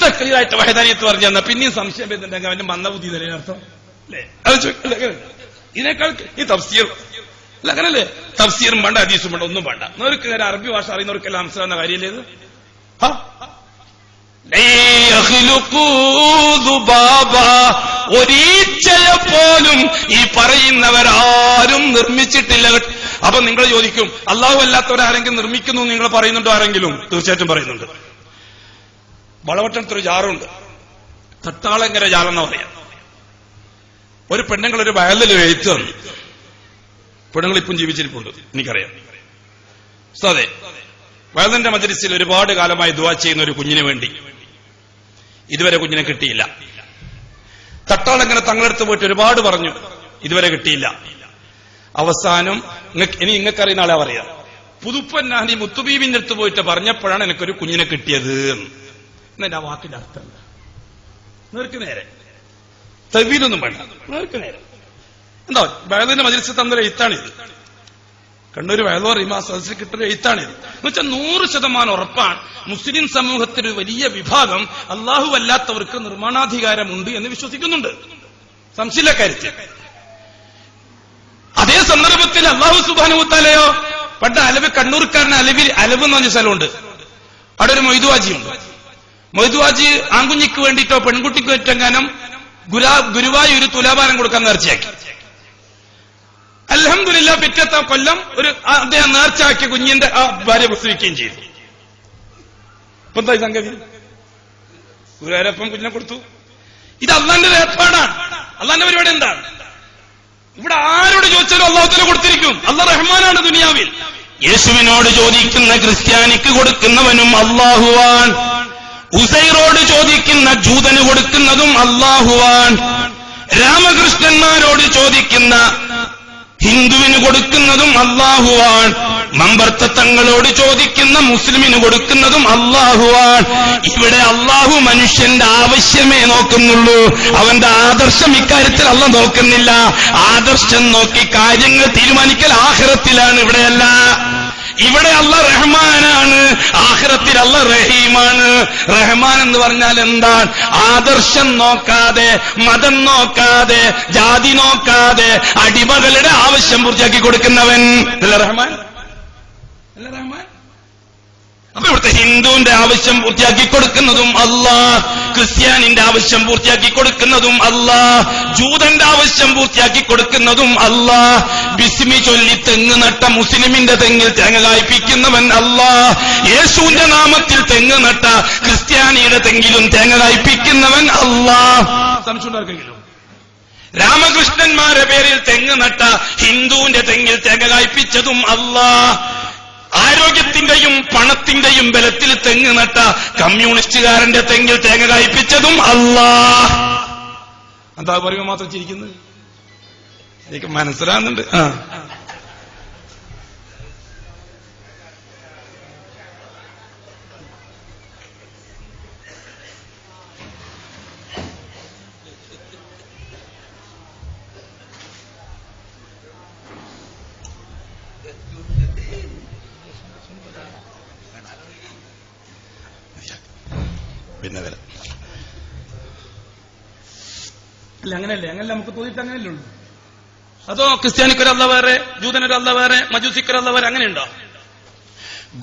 എത്ര ക്ലിയർ ആയിട്ട് വഹദാനിയത്ത് പറഞ്ഞു തന്നാ പിന്നെയും സംശയം വരുന്നുണ്ടെങ്കിൽ അവന്റെ മന്ദബുദ്ധി തലേ അർത്ഥം അല്ലേ? ഇതിനേക്കാൾ ഈ തഫ്സീർ അല്ല അങ്ങനല്ലേ? തഫ്സീറും വേണ്ട, ഹദീസും വേണ്ട, ഒന്നും വേണ്ട. നിങ്ങൾക്ക് നേരെ അറബി ഭാഷ അറിയുന്നവർക്കെല്ലാം മനസ്സിലാവുന്ന കാര്യമില്ലേ ഇത്? ഒരീച്ചയെ പോലും ഈ പറയുന്നവരാരും നിർമ്മിച്ചിട്ടില്ല. അപ്പൊ നിങ്ങൾ ചോദിക്കും, അള്ളാഹു അല്ലാത്തവരാരെങ്കിലും നിർമ്മിക്കുന്നു നിങ്ങൾ പറയുന്നുണ്ടോ? ആരെങ്കിലും? തീർച്ചയായിട്ടും പറയുന്നുണ്ട്. വളവട്ടത്തൊരു ജാറുണ്ട്, തട്ടാളങ്കര ജാറെന്നാ പറയാം. ഒരു പെണ്ണുങ്ങളൊരു വയലിൽ എഴുത്ത് തന്നു. പെണ്ണുങ്ങൾ ഇപ്പം ജീവിച്ചിരിപ്പുണ്ട്, എനിക്കറിയാം. അതെ, വയലിന്റെ മജ്‌ലിസിൽ ഒരുപാട് കാലമായി ദുആ ചെയ്യുന്ന ഒരു കുഞ്ഞിന് വേണ്ടി ഇതുവരെ കുഞ്ഞിനെ കിട്ടിയില്ല. തട്ടാളങ്ങനെ തങ്ങളടുത്ത് പോയിട്ട് ഒരുപാട് പറഞ്ഞു, ഇതുവരെ കിട്ടിയില്ല. അവസാനം ഇനി നിങ്ങൾക്കറിയുന്ന ആളെ പറയാം, പുതുപ്പന്നാനി മുത്തുബീബിന്റെ അടുത്ത് പോയിട്ട് പറഞ്ഞപ്പോഴാണ് എനിക്കൊരു കുഞ്ഞിനെ കിട്ടിയത്. എന്നെ ആ വാക്കിന്റെ അർത്ഥം എന്താ? നേർക്ക് നേരെ, തവീലൊന്നും വേണ്ട, നേർക്ക് നേരെ. എന്താ വയലിന്റെ മജ്‌ലിസിൽ തന്നൊരു എഴുത്താണിത്. കണ്ണൂർ വയലോ റിമാ സദസ്സിൽ കിട്ടുന്ന എഴുത്താണിത്. എന്ന് വെച്ചാൽ 100% ഉറപ്പാണ് മുസ്ലിം സമൂഹത്തിൽ ഒരു വലിയ വിഭാഗം അള്ളാഹു അല്ലാത്തവർക്ക് നിർമ്മാണാധികാരമുണ്ട് എന്ന് വിശ്വസിക്കുന്നുണ്ട്. സംശയമില്ല കാര്യത്തിൽ. അതേ സന്ദർഭത്തിൽ അള്ളാഹു സുബ്ഹാനഹു വ തആലയോ പണ്ട് അലവ് കണ്ണൂർക്കാരന് അലവ് എന്ന് പറഞ്ഞ സ്ഥലമുണ്ട്. അവിടെ ഒരു മൊയ്തുവാജിയുണ്ട്. മൊയ്തുവാജി ആൺകുഞ്ഞിക്ക് വേണ്ടിയിട്ടോ പെൺകുട്ടിക്ക് വേണ്ടിയിട്ടെങ്ങാനും ഗുരുവായൂർ തുലാഭാരം കൊടുക്കാൻ നേർച്ചയാക്കി. അൽഹംദുലില്ലാ പിറ്റത്തെ കൊല്ലം ഒരു അദ്ദേഹം നേർച്ചയാക്കിയ കുഞ്ഞിന്റെ ആ ഭാര്യ പ്രസവിക്കുകയും ചെയ്തു. ഇപ്പൊ എന്താ സംഗതി? ഗുരുവായൂരപ്പം കുഞ്ഞിനെ കൊടുത്തു. ഇത് അള്ളാന്റെ ഏർപ്പാടാണ്. അള്ളാന്റെ പരിപാടി എന്താണ്? ഇവിടെ ആരോട് ചോദിച്ചാലും അള്ളാഹുവിനെ കൊടുത്തിരിക്കും. അള്ളാഹ് റഹ്മാനാണ് ദുനിയാവിൽ. യേശുവിനോട് ചോദിക്കുന്ന ക്രിസ്ത്യാനിക്ക് കൊടുക്കുന്നവനും അള്ളാഹുവാൻ. ഉസൈറോട് ചോദിക്കുന്ന ജൂതന് കൊടുക്കുന്നതും അള്ളാഹുവാൻ. രാമകൃഷ്ണന്മാരോട് ചോദിക്കുന്ന ഹിന്ദുവിന് കൊടുക്കുന്നതും അള്ളാഹുവാൻ. മമ്പർത്തങ്ങളോട് ചോദിക്കുന്ന മുസ്ലിമിന് കൊടുക്കുന്നതും അള്ളാഹുവാൻ. ഇവിടെ അള്ളാഹു മനുഷ്യന്റെ ആവശ്യമേ നോക്കുന്നുള്ളൂ. അവന്റെ ആദർശം ഇക്കാര്യത്തിൽ അള്ളാഹ് നോക്കുന്നില്ല. ആദർശം നോക്കി കാര്യങ്ങൾ തീരുമാനിക്കൽ ആഖിറത്തിലാണ്, ഇവിടെയല്ല. ഇവിടെ അള്ളാഹ് റഹ്മാനാണ്, ആഖിറത്തിൽ അള്ളാഹ് റഹീമാണ്. റഹ്മാൻ എന്ന് പറഞ്ഞാൽ എന്താണ്? ആദർശം നോക്കാതെ, മതം നോക്കാതെ, ജാതി നോക്കാതെ അടിമകളുടെ ആവശ്യം പൂർത്തിയാക്കി കൊടുക്കുന്നവൻ അല്ല റഹ്മാൻ? അല്ല റഹ്മാൻ? അപ്പൊ ഇവിടുത്തെ ഹിന്ദുവിന്റെ ആവശ്യം പൂർത്തിയാക്കി കൊടുക്കുന്നതും അല്ലാഹ്, ക്രിസ്ത്യാനിന്റെ ആവശ്യം പൂർത്തിയാക്കി കൊടുക്കുന്നതും അല്ലാഹ്, ജൂതന്റെ ആവശ്യം പൂർത്തിയാക്കി കൊടുക്കുന്നതും അല്ലാഹ്. ബിസ്മി ചൊല്ലി തെങ്ങ് നട്ട മുസ്ലിമിന്റെ തെങ്ങിൽ തേങ്ങ കായ്പിക്കുന്നവൻ അല്ലാഹ്. യേശുവിന്റെ നാമത്തിൽ തെങ്ങ് നട്ട ക്രിസ്ത്യാനിയുടെ തെങ്ങിലും തേങ്ങ കായ്പിക്കുന്നവൻ അല്ലാഹ്. സംശയമുണ്ടാർക്കെങ്കിലും? രാമകൃഷ്ണന്മാരുടെ പേരിൽ തെങ്ങ് നട്ട ഹിന്ദുവിന്റെ തെങ്ങിൽ തേങ്ങ കായ്പിച്ചതും അല്ലാഹ്. ആരോഗ്യത്തിന്റെയും പണത്തിന്റെയും ബലത്തിൽ തെങ്ങ് നട്ട കമ്മ്യൂണിസ്റ്റുകാരന്റെ തെങ്ങിൽ തേങ്ങ കായ്പിച്ചതും അല്ലാഹ്. എന്താ പറയുമ്പോൾ മാത്രം ചിരിക്കുന്നത്? എനിക്ക് മനസ്സിലാകുന്നുണ്ട്. പിന്നെ വരാം. അല്ല അങ്ങനെയല്ലേ? അങ്ങനല്ല നമുക്ക് തോന്നിയിട്ട് അങ്ങനെയല്ലേ ഉള്ളൂ. അതോ ക്രിസ്ത്യാനിക്കൊരല്ല വേറെ, ജൂതനൊരല്ല വേറെ, മജൂസിക്കൊരല്ല വേറെ, അങ്ങനെയുണ്ടോ?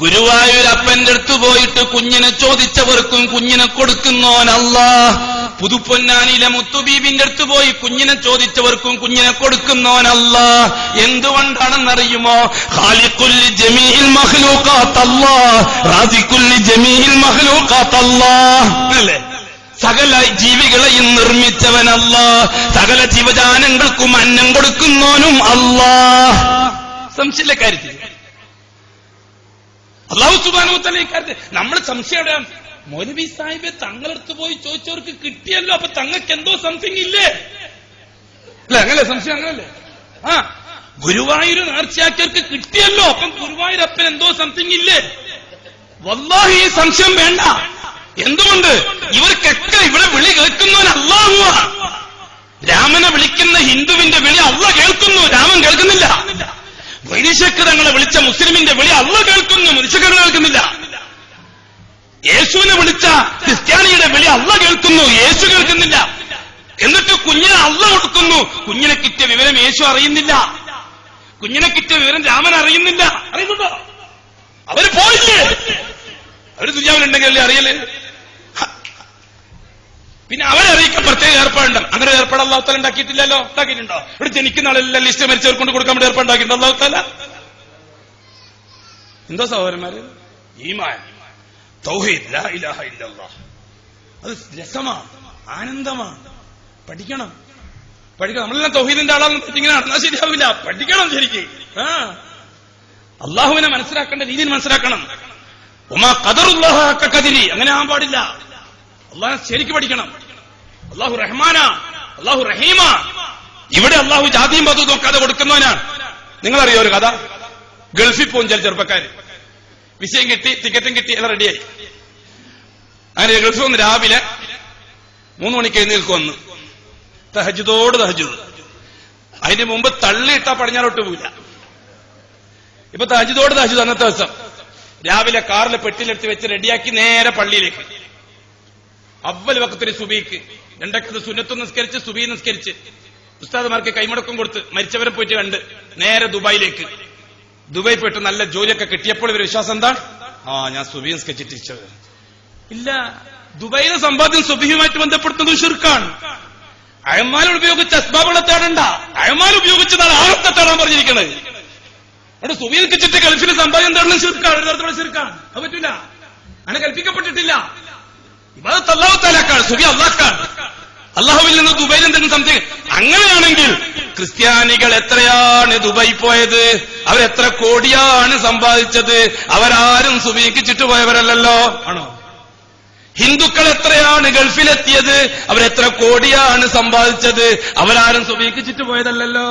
ഗുരുവായൂരപ്പന്റെ അടുത്ത് പോയിട്ട് കുഞ്ഞിനെ ചോദിച്ചവർക്കും കുഞ്ഞിനെ കൊടുക്കുന്നോൻ അല്ലാഹ്. പുതുപ്പൊന്നാനിയിലെ മുത്തുബീബിന്റെ അടുത്ത് പോയി കുഞ്ഞിനെ ചോദിച്ചവർക്കും കുഞ്ഞിനെ കൊടുക്കുന്നോൻ അല്ലാഹ്. എന്തുകൊണ്ടാണെന്നറിയുമോ? ഖാലിഖുൽ ജമീഇൽ മഖ്ലൂഖാത്ത് അല്ലാഹ്, റാസിഖുൽ ജമീഇൽ മഖ്ലൂഖാത്ത് അല്ലാഹ്. അല്ലേ? സകല ജീവികളെയും നിർമ്മിച്ചവൻ അല്ലാഹ്, സകല ജീവജാലങ്ങൾക്കും അന്നം കൊടുക്കുന്നോനും അല്ലാഹ്. സംശയമില്ല കാര്യത്തിൽ. അല്ലാഹു സുബ്ഹാനഹു വ തആല ഇക്കാര്യത്തിൽ നമ്മൾ സംശയം. മൗലവി സാഹിബ് തങ്ങളടുത്ത് പോയി ചോദിച്ചവർക്ക് കിട്ടിയല്ലോ, അപ്പൊ തങ്ങൾക്ക് എന്തോ സംതിങ് ഇല്ലേ? അല്ലെ? അങ്ങനെ സംശയം അങ്ങനല്ലേ? ഗുരുവായൂർ നേർച്ചയാക്കിയവർക്ക് കിട്ടിയല്ലോ, അപ്പം ഗുരുവായൂരപ്പൻ എന്തോ സംതിങ് ഇല്ലേ? വല്ലാഹി ഈ സംശയം വേണ്ട. എന്തുകൊണ്ട്? ഇവർക്കൊക്കെ ഇവിടെ വിളി കേൾക്കുന്നവൻ അല്ലാഹുവാ. രാമനെ വിളിക്കുന്ന ഹിന്ദുവിന്റെ വിളി അല്ലാഹ് കേൾക്കുന്നു, രാമൻ കേൾക്കുന്നില്ല. വൈദിശക്ക് തങ്ങളെ വിളിച്ച മുസ്ലിമിന്റെ വിളി അല്ലാഹ് കേൾക്കുന്നു, മനുഷ്യക്കങ്ങൾ കേൾക്കുന്നില്ല. യേശുവിനെ വിളിച്ച ക്രിസ്ത്യാനിയുടെ വിളി അള്ള കേൾക്കുന്നു, യേശു കേൾക്കുന്നില്ല. എന്നിട്ട് കുഞ്ഞിനെ അള്ള കൊടുക്കുന്നു. കുഞ്ഞിനെ കിട്ടിയ വിവരം യേശു അറിയുന്നില്ല, കുഞ്ഞിനെ കിട്ടിയ വിവരം രാമൻ അറിയുന്നില്ല. അറിയുന്നുണ്ടോ? അവര് പോയില്ലേ? അവര് ദുര്യാവിലുണ്ടെങ്കിലല്ലേ അറിയല്. പിന്നെ അവരറിയിക്കാൻ പ്രത്യേക ഏർപ്പാടുണ്ട്. അങ്ങനെ ഏർപ്പാട് അല്ലാഹു തആല ഉണ്ടാക്കിയിട്ടില്ലല്ലോ. ഉണ്ടാക്കിയിട്ടുണ്ടോ? ഇവിടെ ജനിക്കുന്ന ആളെല്ലാം ലിസ്റ്റ് മരിച്ചവർ കൊണ്ട് കൊടുക്കാൻ വേണ്ടി ഏർപ്പാടുണ്ടാക്കിയിട്ടുണ്ടോ അല്ലാഹു തആല? എന്തോ സഹോദരന്മാര്, ഈമാൻ, തൗഹീദ്, ലാ ഇലാഹ ഇല്ലല്ലാഹ്, അത് രസമാണ്, ആനന്ദമാണ്. പഠിക്കണം. നമ്മളെല്ലാം തൗഹീദിന്റെ ആളാണെന്ന് ഇങ്ങനെ നടന്നാൽ ശരിയാവില്ല. പഠിക്കണം ശരിക്കും. അള്ളാഹുവിനെ മനസ്സിലാക്കേണ്ട രീതിയിൽ മനസ്സിലാക്കണം. ഉമാ ഖദറുല്ലാഹ ഹഖ ഖദരി, അങ്ങനെ ആവാൻ പാടില്ല. അള്ളാഹ് ശരിക്കും പഠിക്കണം. അള്ളാഹു റഹ്മാനാ, അള്ളാഹു റഹീമാ. ഇവിടെ അള്ളാഹു ജാതിയും പദവും നോക്കാതെ കൊടുക്കുന്നവനാണ്. നിങ്ങളറിയോ ഒരു കഥ? ഗൾഫിൽ പോകും ചില ചെറുപ്പക്കാര്, വിസയും കിട്ടി, ടിക്കറ്റും കിട്ടി, എല്ലാം റെഡിയായി. അങ്ങനെ ഗൾഫിൽ വന്ന് രാവിലെ 3 മണിക്ക് എഴുന്നേൽക്കും. വന്ന് തഹജ്ജുദോട് തഹജ്ജുദ്. അതിന് മുമ്പ് തള്ളിയിട്ടാ പടിഞ്ഞാറോട്ട് പോവില്ല. ഇപ്പൊ തഹജ്ജുദോട് തഹജ്ജുദ്. അന്നത്തെ ദിവസം രാവിലെ കാറിൽ പെട്ടിയിലെടുത്ത് വെച്ച് റെഡിയാക്കി നേരെ പള്ളിയിലേക്ക്. അവ്വൽ വഖത്തിന് സുബീക്ക് 2 റക്അത്ത് സുന്നത്ത് നിസ്കരിച്ച് സുബീ നിസ്കരിച്ച് ഉസ്താദുമാർക്ക് കൈമുടക്കം കൊടുത്ത് മരിച്ചവരെ പോയിട്ട് കണ്ട് നേരെ ദുബായിലേക്ക്. ദുബായി പോയിട്ട് നല്ല ജോലിയൊക്കെ കിട്ടിയപ്പോൾ ഇവര് വിശ്വാസം എന്താണ്? ഞാൻ സുബീ നിസ്കരിച്ചിട്ട് ഇല്ല. ദുബായിലെ സമ്പാദ്യം സുബഹിയുമായിട്ട് ബന്ധപ്പെടുത്തുന്നത് ശിർക്കാണ്. അയമാൽ ഉപയോഗിച്ച് അസ്ബാബുകളെ തേടണ്ട, അയമാൽ ഉപയോഗിച്ചതാണ് ആഹത്തെ തേടാൻ പറഞ്ഞിരിക്കുന്നത്. അവിടെ സുബഹി നിസ്കരിച്ചിട്ട് ഗൾഫിലെ സമ്പാദ്യം തേടണം ശിർക്കാണ്, ഒരു തരത്തിലുള്ള ശിർക്കാണ്. അത് പറ്റൂല, അങ്ങനെ കൽപ്പിക്കപ്പെട്ടിട്ടില്ല. ഇബാദത്ത് അല്ലാഹു തആലക്കാണ്, സുബഹി അല്ലാഹ്ക്കാണ്. അല്ലാഹുവിൽ നിന്ന് ദുബൈയിൽ എന്തെങ്കിലും സംതിങ്. അങ്ങനെയാണെങ്കിൽ ക്രിസ്ത്യാനികൾ എത്രയാണ് ദുബായി പോയത്? അവരെത്ര കോടിയാണ് സമ്പാദിച്ചത്? അവരാരും സുബഹിക്ക് ചുറ്റുപോയവരല്ലല്ലോ, ആണോ? ഹിന്ദുക്കൾ എത്രയാണ് ഗൾഫിലെത്തിയത്? അവരെത്ര കോടിയാണ് സമ്പാദിച്ചത്? അവരാരും സുബഹിക്ക് ചുറ്റുപോയതല്ലല്ലോ.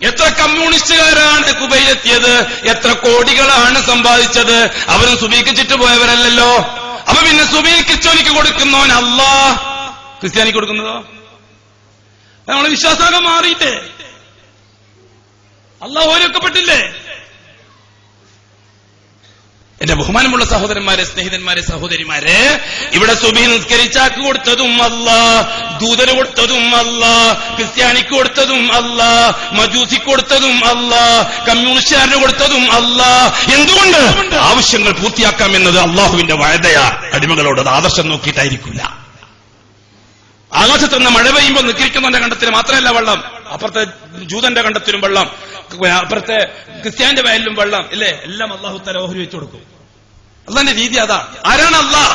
എത്ര കമ്മ്യൂണിസ്റ്റുകാരാണ് കുബൈലെത്തിയത്? എത്ര കോടികളാണ് സമ്പാദിച്ചത്? അവരും സുബഹിക്ക് ചുറ്റുപോയവരല്ലല്ലോ. അപ്പൊ പിന്നെ സുബഹി ക്രിസ്ത്യാനിക്ക് കൊടുക്കുന്നവൻ അല്ലാഹ്, ക്രിസ്ത്യാനിക്ക് കൊടുക്കുന്നതോ? നമ്മളെ വിശ്വാസമൊക്കെ മാറിയിട്ടേ അല്ലാഹ് ഓരൊക്കെപ്പെട്ടില്ലേ? എന്റെ ബഹുമാനമുള്ള സഹോദരന്മാരെ, സ്നേഹിതന്മാരെ, സഹോദരിമാരെ, ഇവിടെ സുബഹി നിസ്കരിച്ചാക്ക് കൊടുത്തതും അല്ലാഹ്, ദൂതന് കൊടുത്തതും അല്ലാഹ്, ക്രിസ്ത്യാനിക്ക് കൊടുത്തതും അല്ലാഹ്, മജൂസിക്ക് കൊടുത്തതും അല്ലാഹ്, കമ്മ്യൂണിസ്റ്റുകാരന് കൊടുത്തതും അല്ലാഹ്. എന്തുകൊണ്ട്? ആവശ്യങ്ങൾ പൂർത്തിയാക്കാമെന്നത് അള്ളാഹുവിന്റെ വഅദയാ. അടിമകളോട് അത് ആദർശം നോക്കിയിട്ടായിരിക്കില്ല. ആകാശത്ത് നിന്ന് മഴ പെയ്യുമ്പോൾ നിൽക്കുന്നവന്റെ കണ്ടത്തിന് മാത്രമല്ല വെള്ളം, അപ്പുറത്തെ ജൂതന്റെ കണ്ടത്തിലും വെള്ളം, അപ്പുറത്തെ ക്രിസ്ത്യാനിന്റെ വയലിലും വെള്ളം, ഇല്ലേ? എല്ലാം അല്ലാഹു തആല ഓഹരി വെച്ചു കൊടുക്കും. അള്ളാന്റെ രീതി അതാണ്. ആരാണ് അല്ലാഹ്?